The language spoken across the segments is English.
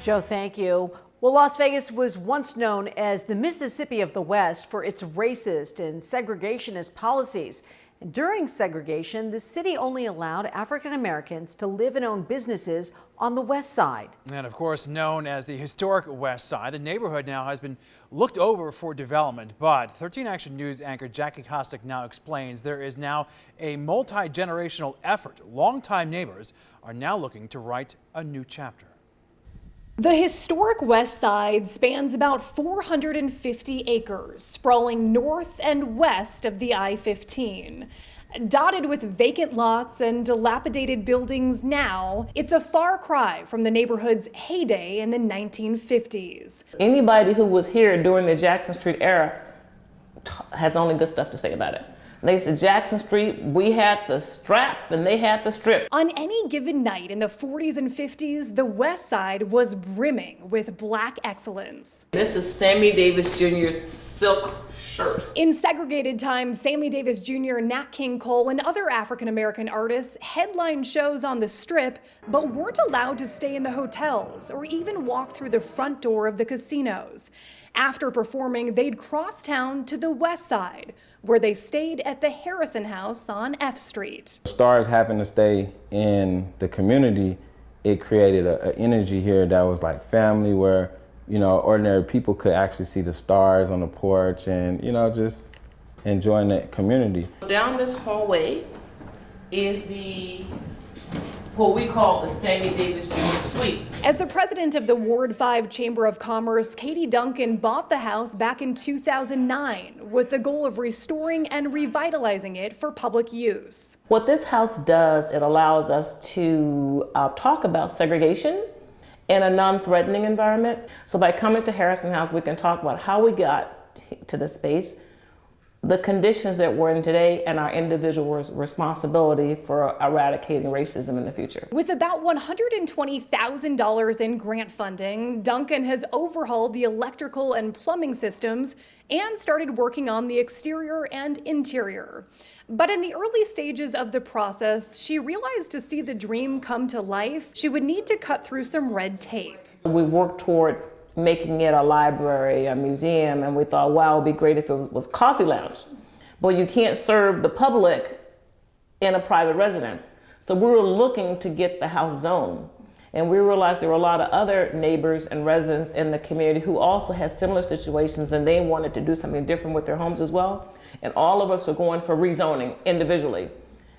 Joe, thank you. Well, Las Vegas was once known as the Mississippi of the West for its racist and segregationist policies. And during segregation, the city only allowed African Americans to live and own businesses on the West Side. And of course, known as the Historic Westside, the neighborhood now has been looked over for development. But 13 Action News anchor Jackie Kostick now explains there is now a multi-generational effort. Longtime neighbors are now looking to write a new chapter. The historic West Side spans about 450 acres, sprawling north and west of the I-15. Dotted with vacant lots and dilapidated buildings now, it's a far cry from the neighborhood's heyday in the 1950s. Anybody who was here during the Jackson Street era has only good stuff to say about it. They said Jackson Street, we had the strap and they had the strip. On any given night in the 40s and 50s, the West Side was brimming with Black excellence. This is Sammy Davis Jr.'s silk shirt. In segregated times, Sammy Davis Jr., Nat King Cole, and other African-American artists headlined shows on the Strip, but weren't allowed to stay in the hotels or even walk through the front door of the casinos. After performing, they'd cross town to the West Side, where they stayed at the Harrison House on F Street. Stars having to stay in the community, it created an energy here that was like family, where, you know, ordinary people could actually see the stars on the porch and, you know, just enjoying that community. Down this hallway is what we call the Sammy Davis Jr. Suite. As the president of the Ward 5 Chamber of Commerce, Katie Duncan bought the house back in 2009 with the goal of restoring and revitalizing it for public use. What this house does, it allows us to talk about segregation in a non-threatening environment. So by coming to Harrison House, we can talk about how we got to the space, the conditions that we're in today, and our individual responsibility for eradicating racism in the future. With about $120,000 in grant funding, Duncan has overhauled the electrical and plumbing systems and started working on the exterior and interior. But in the early stages of the process, she realized to see the dream come to life, she would need to cut through some red tape. We worked toward making it a library, a museum, and we thought, wow, it'd be great if it was coffee lounge. But you can't serve the public in a private residence. So we were looking to get the house zoned. And we realized there were a lot of other neighbors and residents in the community who also had similar situations, and they wanted to do something different with their homes as well. And all of us were going for rezoning individually.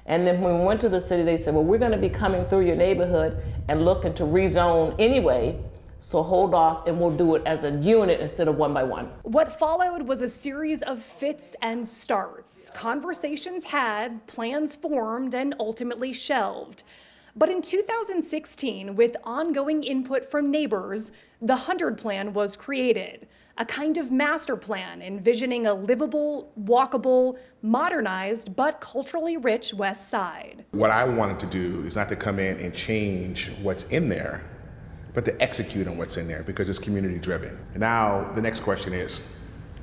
And then when we went to the city, they said, well, we're gonna be coming through your neighborhood and looking to rezone anyway. So hold off and we'll do it as a unit instead of one by one. What followed was a series of fits and starts. Conversations had, plans formed, and ultimately shelved. But in 2016, with ongoing input from neighbors, the 100 Plan was created, a kind of master plan envisioning a livable, walkable, modernized, but culturally rich West Side. What I wanted to do is not to come in and change what's in there, but to execute on what's in there, because it's community driven. Now, the next question is,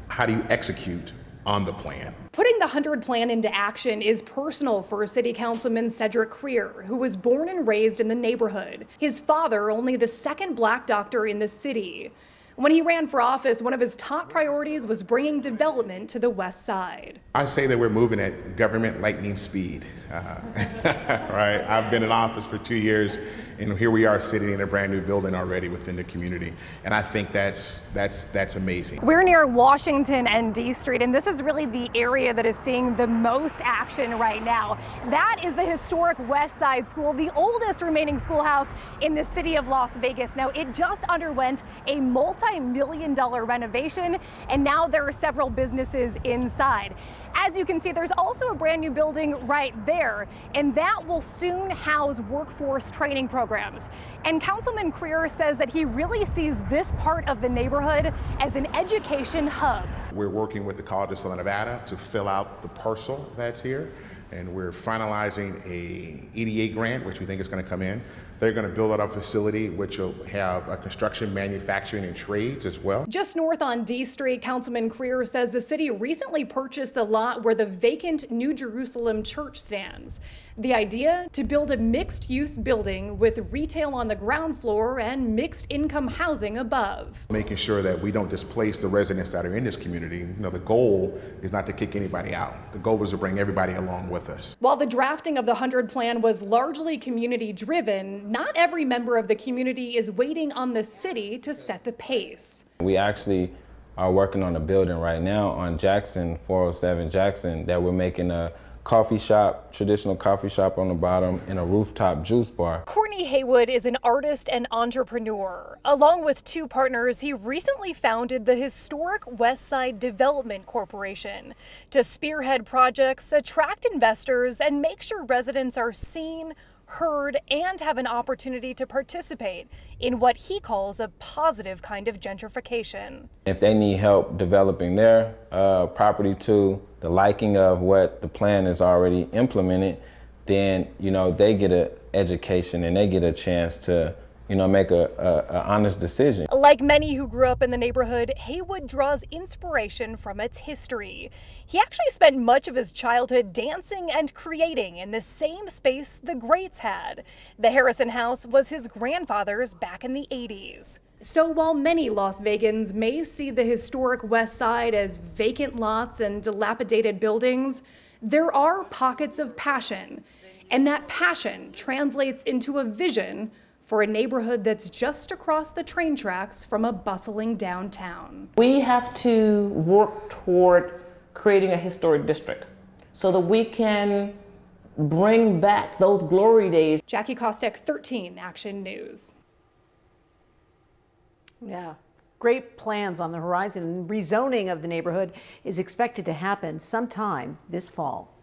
how do you execute on the plan? Putting the 100 Plan into action is personal for City Councilman Cedric Creer, who was born and raised in the neighborhood. His father, only the second Black doctor in the city. When he ran for office, one of his top priorities was bringing development to the West Side. I say that we're moving at government lightning speed, right? I've been in office for 2 years, and here we are sitting in a brand new building already within the community. And I think that's amazing. We're near Washington and D Street, and this is really the area that is seeing the most action right now. That is the historic West Side School, the oldest remaining schoolhouse in the city of Las Vegas. Now, it just underwent a multi-million-dollar renovation, and now there are several businesses inside. As you can see, there's also a brand new building right there, and that will soon house workforce training programs. And Councilman Creer says that he really sees this part of the neighborhood as an education hub. We're working with the College of Southern Nevada to fill out the parcel that's here, and we're finalizing a EDA grant, which we think is going to come in They're going to build out a facility which will have a construction, manufacturing, and trades as well. Just north on D Street, Councilman Creer says the city recently purchased the lot where the vacant New Jerusalem church stands. The idea, to build a mixed-use building with retail on the ground floor and mixed-income housing above. Making sure that we don't displace the residents that are in this community. The goal is not to kick anybody out. The goal is to bring everybody along with us. While the drafting of the 100 plan was largely community-driven, not every member of the community is waiting on the city to set the pace. We actually are working on a building right now on Jackson, 407 Jackson, that we're making a coffee shop, traditional coffee shop on the bottom, and a rooftop juice bar. Courtney Haywood is an artist and entrepreneur. Along with two partners, he recently founded the Historic Westside Development Corporation to spearhead projects, attract investors, and make sure residents are seen, heard, and have an opportunity to participate in what he calls a positive kind of gentrification. If they need help developing their property to the liking of what the plan is already implemented, then they get an education and they get a chance to make a honest decision. Like many who grew up in the neighborhood, Haywood draws inspiration from its history. He actually spent much of his childhood dancing and creating in the same space the greats had. The Harrison House was his grandfather's back in the 80s. So while many Las Vegans may see the historic West Side as vacant lots and dilapidated buildings, there are pockets of passion. And that passion translates into a vision for a neighborhood that's just across the train tracks from a bustling downtown. We have to work toward creating a historic district so that we can bring back those glory days. Jackie Kostek, 13 Action News. Yeah, great plans on the horizon. Rezoning of the neighborhood is expected to happen sometime this fall.